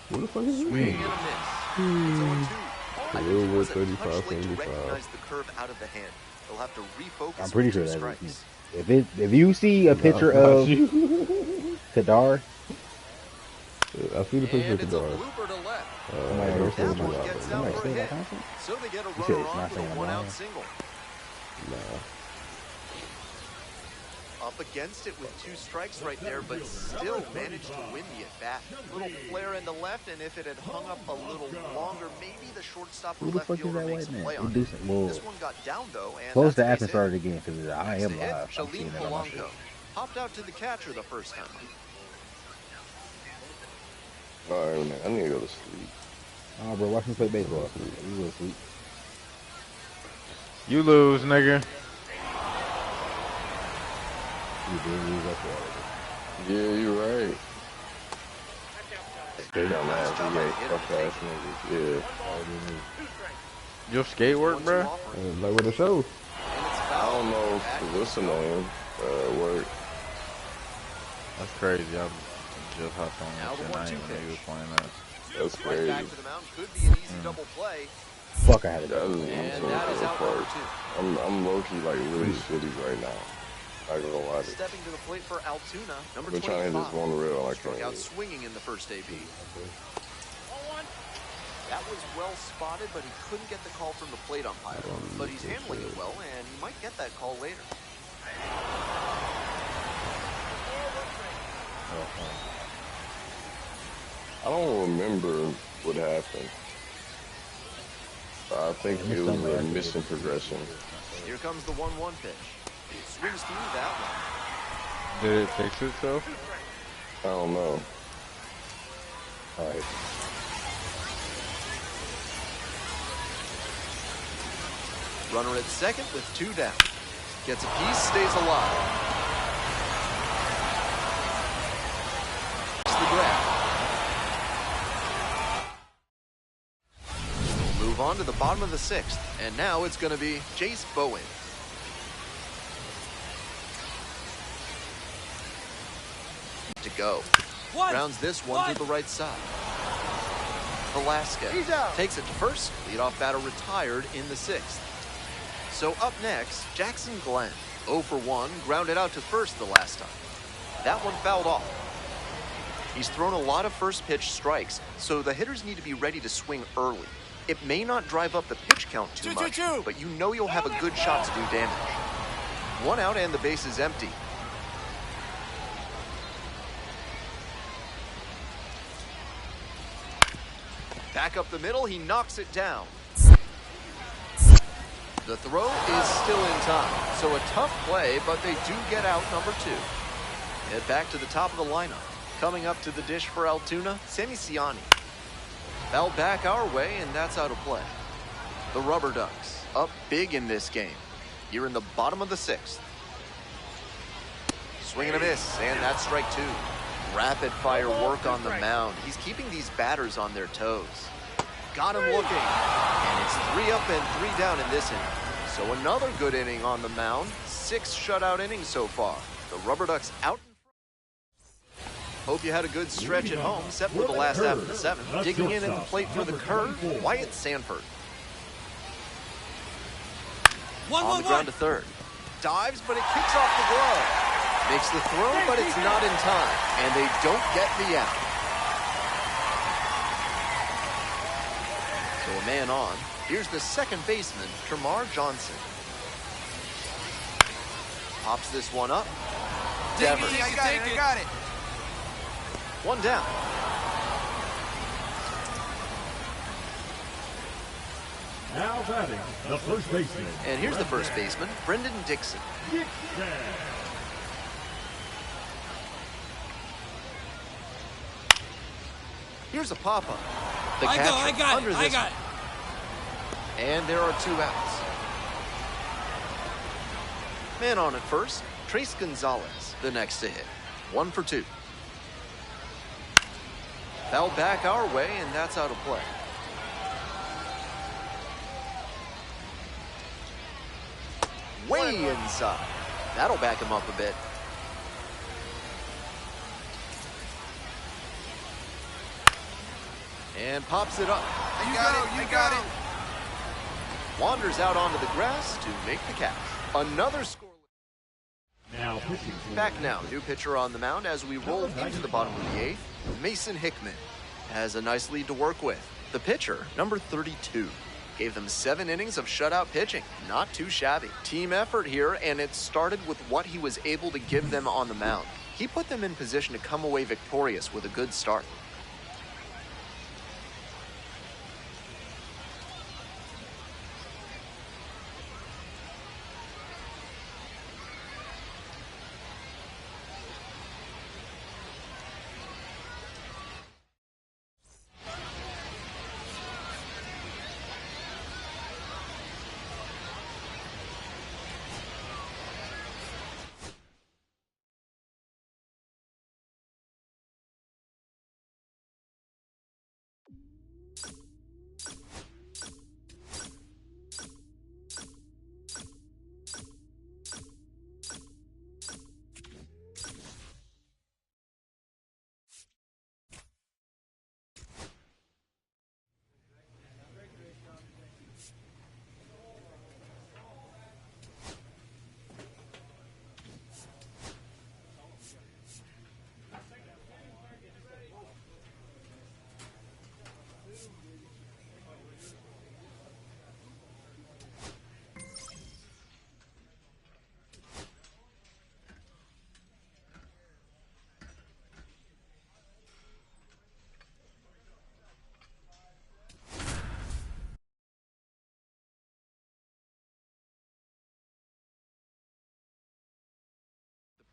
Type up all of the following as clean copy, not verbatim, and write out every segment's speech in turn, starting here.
What the fuck is this? Swing and a miss. It's 0-2. I think he was a touch late to recognize the curve out of the hand. He'll have to refocus. I'm pretty sure that is. If you see a picture of Kadar, I see the picture of Kadar. So they get a runner on with a one-out single. Nah. Up against it with 2 strikes right there, but still managed to win the at-bat. Little flare into left, and if it had hung up a little longer, maybe the shortstop or left fielder makes a play on it. This one got down, though, and close the app and start it again, because I am live. I'm seeing it on my shit. Popped out to the catcher the first time. Alright, man, I need to go to sleep. Oh, bro, watch me play baseball. You go to sleep. You lose, nigga. Yeah, you're right. They got mad. Yeah. Your skate work, bro? Blackway da Show. I don't know if this annoying work. That's crazy. I just hopped on that shit. I didn't even know you was playing that. That's crazy. Back to the mound could be an easy double play. Fuck, I had it. I'm low-key like really shitty right now. I ain't gonna lie. Stepping to the plate for Altoona, number 25. We're trying to hit this one real. I struck out swinging in the first AB. That was well spotted, but he couldn't get the call from the plate umpire. But he's handling it well, and he might get that call later. I don't remember what happened. I think it was a missing progression. Here comes the 1-1 pitch. It swings through that one. Did it fix itself? I don't know. Alright. Runner at second with 2 down. Gets a piece, stays alive. The grab. We'll move on to the bottom of the 6th, and now it's going to be Jace Bowen. To go. Grounds this one to the right side. Velasquez takes it to first. Leadoff batter retired in the 6th. So up next, Jackson Glenn. 0 for 1, grounded out to first the last time. That one fouled off. He's thrown a lot of first pitch strikes, so the hitters need to be ready to swing early. It may not drive up the pitch count too much, but you know you'll have a good shot to do damage. 1 out and the base is empty. Back up the middle, he knocks it down. The throw is still in time, so a tough play, but they do get out number 2. Head back to the top of the lineup. Coming up to the dish for Altoona, Sammy Ciani. Fouled back our way, and that's out of play. The Rubber Ducks up big in this game. Here in the bottom of the 6th. Swing and a miss, and that's strike 2. Rapid fire work on the mound. He's keeping these batters on their toes. Got him looking. And it's 3 up and 3 down in this inning. So another good inning on the mound. 6 shutout innings so far. The Rubber Ducks out. Hope you had a good stretch at home, set for the last half of the 7th. Digging in at the plate for the curve, Wyatt Sanford. On the ground to third. Dives, but it kicks off the glove. Makes the throw, but it's not in time, and they don't get the out. So a man on. Here's the second baseman, Termar Johnson. Pops this one up. Devers. I got it. 1 down. Now batting, the first baseman. And here's the first baseman, Brendan Dixon. Here's a pop-up. The catcher under this one. And there are 2 outs. Man on at first, Trace Gonzalez, the next to hit. 1 for 2. Fouled back our way, and that's out of play. Way inside. That'll back him up a bit. And pops it up. You got it. Wanders out onto the grass to make the catch. Another score. Now pitching for Back now, new pitcher on the mound as we roll into the bottom of the 8th. Mason Hickman has a nice lead to work with. The pitcher, number 32, gave them 7 innings of shutout pitching. Not too shabby. Team effort here, and it started with what he was able to give them on the mound. He put them in position to come away victorious with a good start.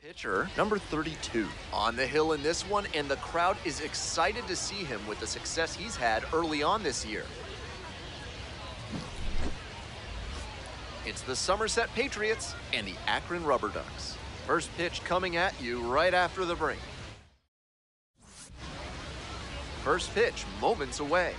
Pitcher, number 32, on the hill in this one, and the crowd is excited to see him with the success he's had early on this year. It's the Somerset Patriots and the Akron Rubber Ducks. First pitch coming at you right after the break. First pitch moments away.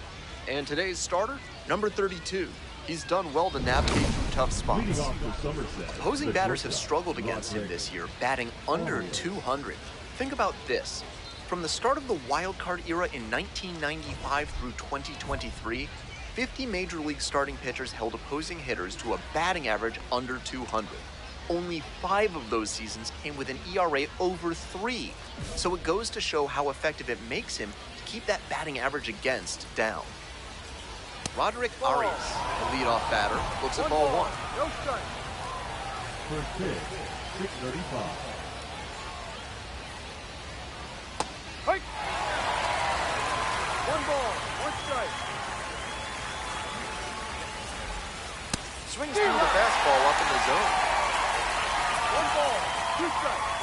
And today's starter, number 32. He's done well to navigate through tough spots. leading off for Somerset. Opposing the batters have shortstop, struggled against him this year, batting under 200. Think about this. From the start of the wild card era in 1995 through 2023, 50 Major League starting pitchers held opposing hitters to a batting average under 200. Only 5 of those seasons came with an ERA over 3. So it goes to show how effective it makes him to keep that batting average against down. Roderick Arias, the leadoff batter, looks at ball 1. No strike. First pitch, 6:35. Hike. 1 ball, 1 strike. Swings through the fastball up in the zone. 1 ball, 2 strikes.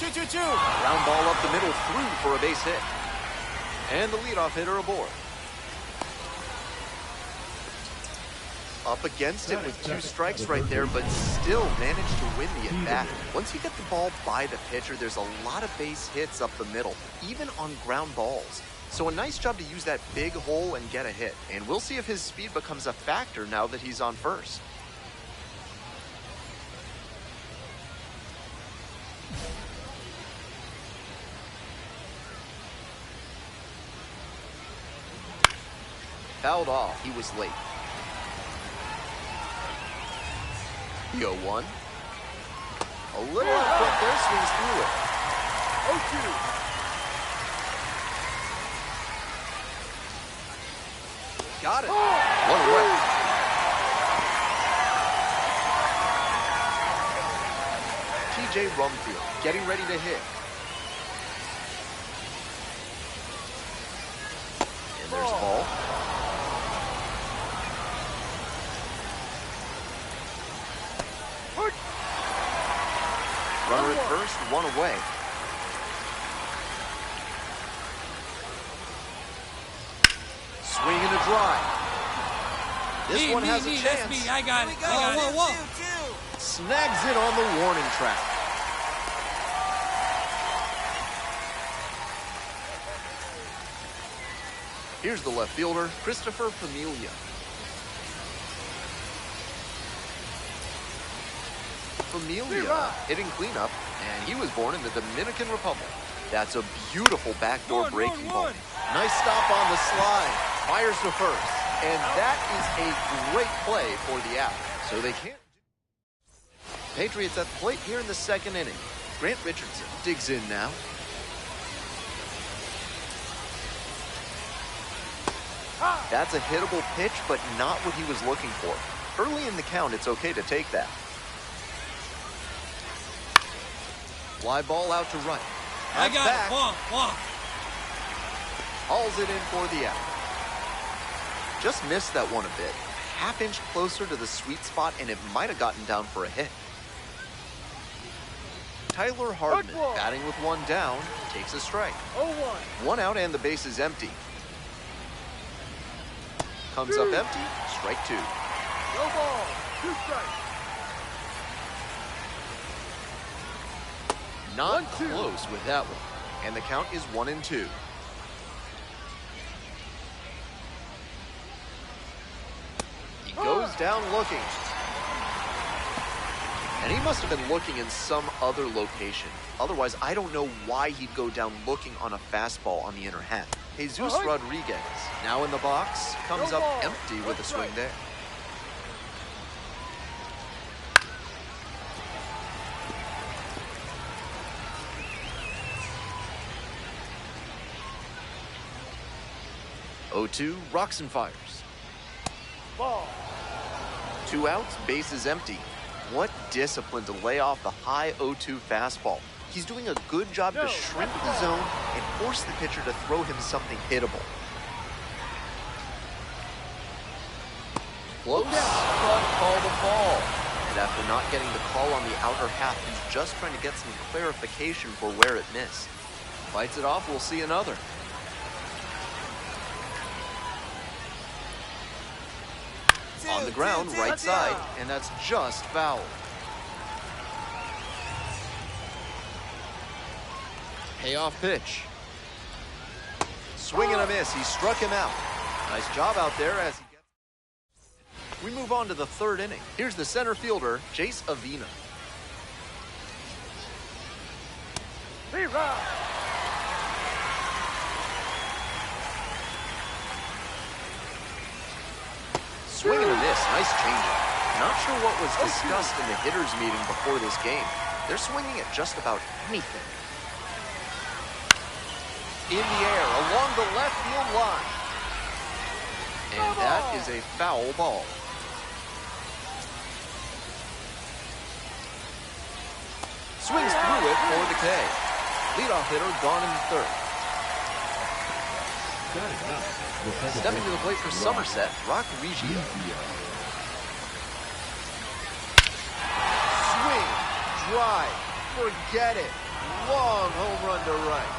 2-2-2. Ground ball up the middle, through for a base hit. And the leadoff hitter aboard. Up against it with 2 strikes right there, but still managed to win the at-bat. Once you get the ball by the pitcher, there's a lot of base hits up the middle, even on ground balls. So a nice job to use that big hole and get a hit. And we'll see if his speed becomes a factor now that he's on first. Fouled off. He was late. The 0-1. A little out front there, swings through it. 0-2. Got it. 1 away. TJ Rumfield getting ready to hit. And there's ball. Runner at first, 1 away. Swing and a drive. This one has a chance. That's me. I got it. Whoa. Snags it on the warning track. Here's the left fielder, Christopher Familia. Familia hitting cleanup, and he was born in the Dominican Republic. That's a beautiful backdoor breaking ball. Nice stop on the slide. Fires to first. And that is a great play for the out. So they can't. Patriots at the plate here in the second inning. Grant Richardson digs in now. That's a hittable pitch, but not what he was looking for. Early in the count, it's okay to take that. Fly ball out to right. I That's got back. it. Walk. Hauls it in for the out. Just missed that one a bit. Half-inch closer to the sweet spot, and it might have gotten down for a hit. Tyler Hardman, batting with one down, takes a strike. 0-1. One out and the base is empty. Comes up empty, strike two. No ball. 2 strikes. Not 1-2. close with that one. And the count is 1-2. He goes down looking. And he must have been looking in some other location. Otherwise, I don't know why he'd go down looking on a fastball on the inner half. Jesus Rodriguez, now in the box, comes up empty with a swing there. Oh-2, rocks and fires. Ball. 2 outs, base is empty. What discipline to lay off the high 0-2 fastball. He's doing a good job to shrink the zone and force the pitcher to throw him something hittable. Close, but call the ball. And after not getting the call on the outer half, he's just trying to get some clarification for where it missed. Fights it off, we'll see another. On the ground, right side, and that's just foul. Payoff pitch. Swing and a miss. He struck him out. Nice job out there as he gets. We move on to the third inning. Here's the center fielder, Jace Avina. Rerun. Swing and a miss. Nice changeup. Not sure what was discussed in the hitters meeting before this game. They're swinging at just about anything. In the air, along the left field line. And that is a foul ball. Swings through it for the K. Leadoff hitter gone in the third. Stepping to the plate for Somerset, Rock Reggio. Swing, drive, forget it. Long home run to right.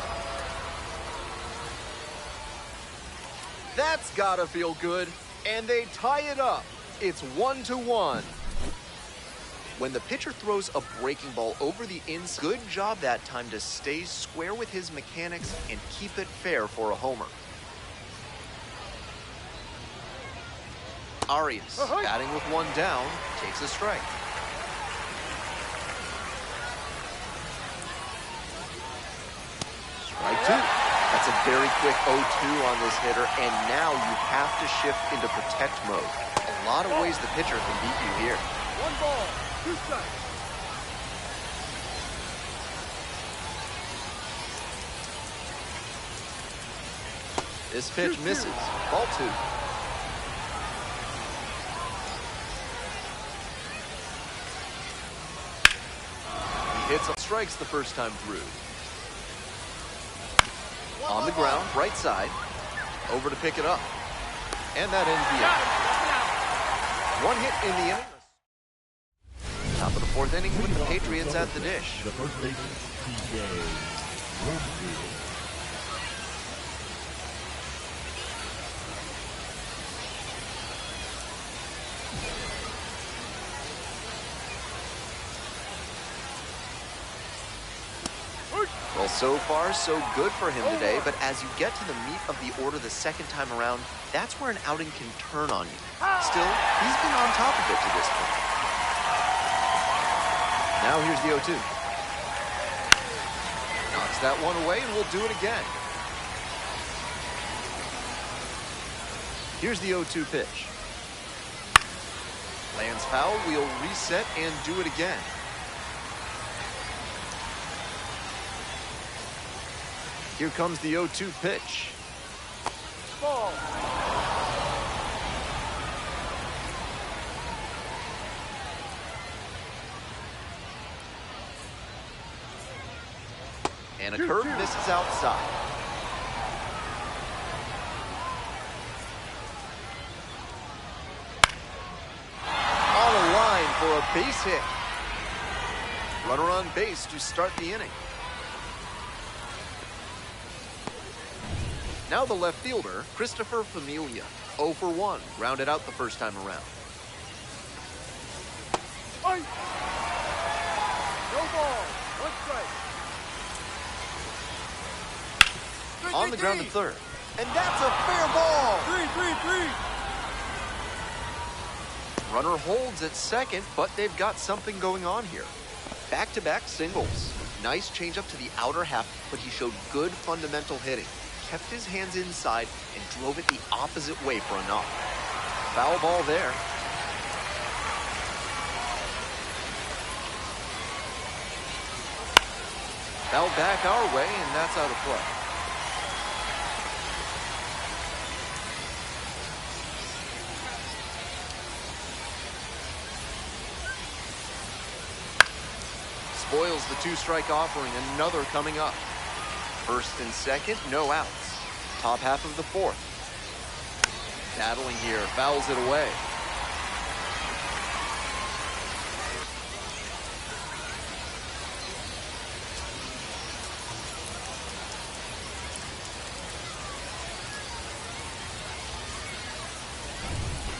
That's gotta feel good. And they tie it up. It's 1-1. When the pitcher throws a breaking ball over the inside, good job that time to stay square with his mechanics and keep it fair for a homer. Arias, batting with one down, takes a strike. Strike two. That's a very quick 0-2 on this hitter, and now you have to shift into protect mode. A lot of ways the pitcher can beat you here. 1 ball, 2 strikes. This pitch misses. Ball 2. He hits up strikes the first time through. On the ground, right side. Over to pick it up. And that ends the inning. 1 hit in the inning. Top of the 4th inning with the Patriots at the dish. The first baseman, T.J. Rumfield. Well, so far, so good for him today, but as you get to the meat of the order the second time around, that's where an outing can turn on you. Still, he's been on top of it to this point. Now here's the 0-2. Knocks that one away, and we'll do it again. Here's the 0-2 pitch. Lands foul, we'll reset and do it again. Here comes the 0-2 pitch. Ball. And a curve misses outside. On a line for a base hit. Runner on base to start the inning. Now the left fielder, Christopher Familia. 0 for 1, rounded out the first time around. Fight. No ball. One strike. On the ground at third. And that's a fair ball. 3. Runner holds at second, but they've got something going on here. Back-to-back singles. Nice changeup to the outer half, but he showed good fundamental hitting. Kept his hands inside and drove it the opposite way for a knock. Foul ball there. Fouled back our way, and that's out of play. Spoils the 2-strike offering, another coming up. First and second, no outs. Top half of the fourth. Battling here, fouls it away.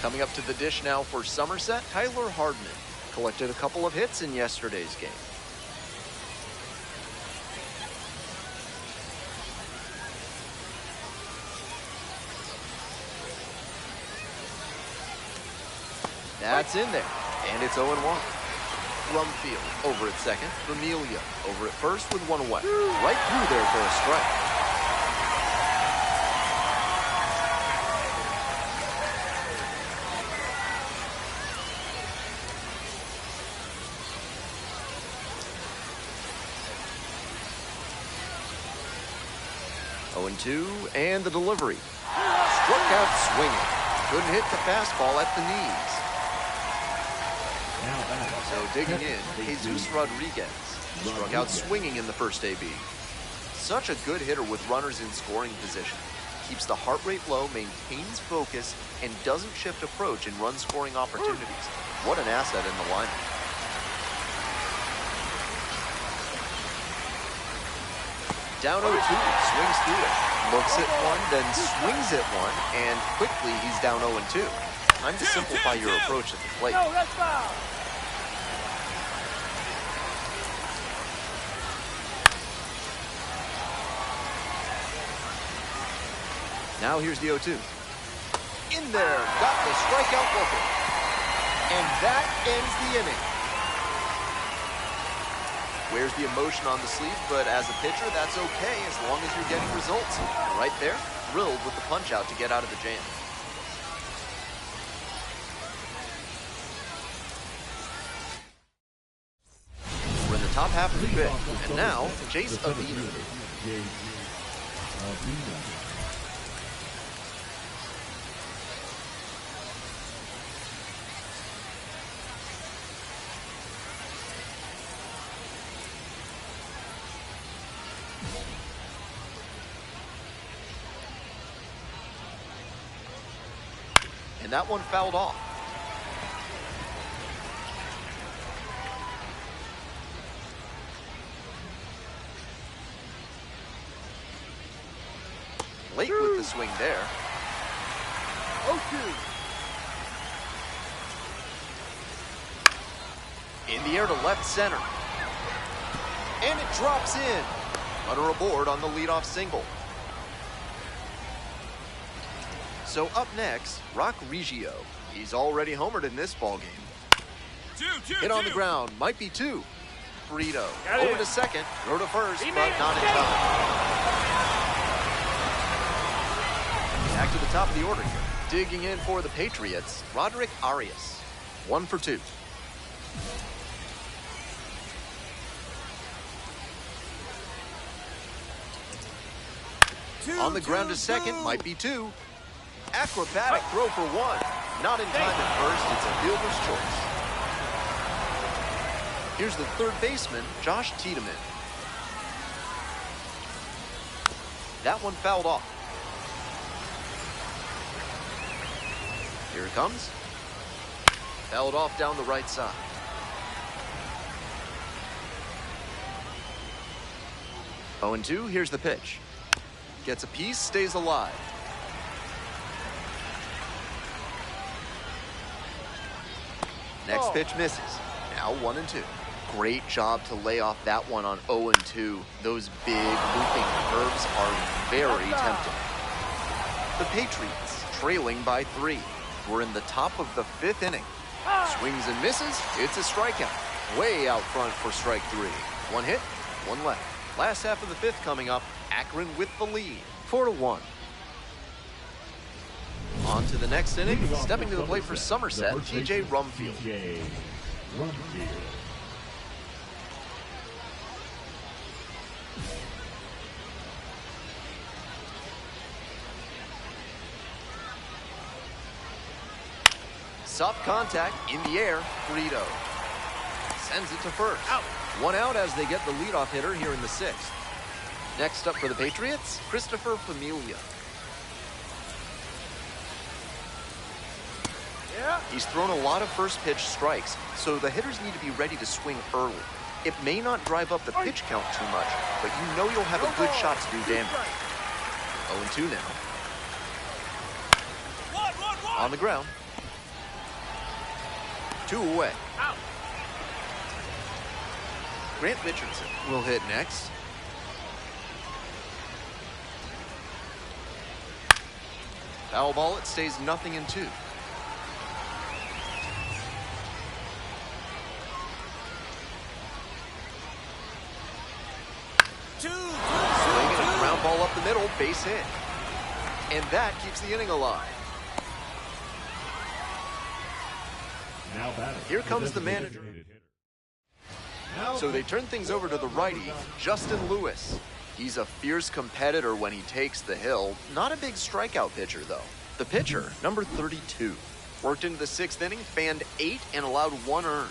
Coming up to the dish now for Somerset, Tyler Hardman. Collected a couple of hits in yesterday's game. That's in there, and it's 0-1. Rumfield over at second, Familia over at first with one away. Right through there for a strike. Oh, 0-2, and the delivery. Struck out swinging. Couldn't hit the fastball at the knees. So digging in, Jesus Rodriguez struck out swinging in the first AB. Such a good hitter with runners in scoring position. Keeps the heart rate low, maintains focus, and doesn't shift approach in run scoring opportunities. What an asset in the lineup. Down 0-2, swings through it. Looks at one, then swings at one, and quickly he's down 0-2. Time to simplify your approach at the plate. No, that's foul. Now here's the 0-2. In there, got the strikeout looking. And that ends the inning. Wears the emotion on the sleeve, but as a pitcher, that's okay as long as you're getting results. Right there, thrilled with the punch out to get out of the jam. We're in the top half of the fifth, and now Jace Avina. And that one fouled off. Late with the swing there. 0-2. In the air to left center. And it drops in. Runner aboard on the leadoff single. So up next, Rock Reggio. He's already homered in this ballgame. Hit on the ground, might be two. Frito. Over to second, throw to first, but not in time. Back to the top of the order here. Digging in for the Patriots, Roderick Arias. 1 for 2. On the ground to second, might be 2. Acrobatic throw for 1. Not in time at first, it's a fielder's choice. Here's the third baseman, Josh Tiedemann. That one fouled off. Here it comes. Fouled off down the right side. Oh, and 2, here's the pitch. Gets a piece, stays alive. Next pitch misses. Now 1 and 2. Great job to lay off that one on 0 and 2. Those big looping curves are very tempting. The Patriots trailing by 3. We're in the top of the 5th inning. Swings and misses. It's a strikeout. Way out front for strike 3. 1 hit, 1 left. Last half of the 5th coming up. Akron with the lead, 4-1. On to the next inning. Stepping to the plate for Somerset, TJ Rumfield. Soft contact in the air. Frito sends it to first. Out. 1 out as they get the leadoff hitter here in the 6th. Next up for the Patriots, Christopher Familia. He's thrown a lot of first pitch strikes, so the hitters need to be ready to swing early. It may not drive up the pitch count too much, but you know you'll have a good shot to do damage. 0-2 now. On the ground. 2 away. Grant Richardson will hit next. Foul ball, it stays 0-2. Swinging a ground ball up the middle, base hit. And that keeps the inning alive. Here comes the manager. So they turn things over to the righty, Justin Lewis. He's a fierce competitor when he takes the hill. Not a big strikeout pitcher, though. The pitcher, number 32, worked into the 6th inning, fanned 8 and allowed 1 earned.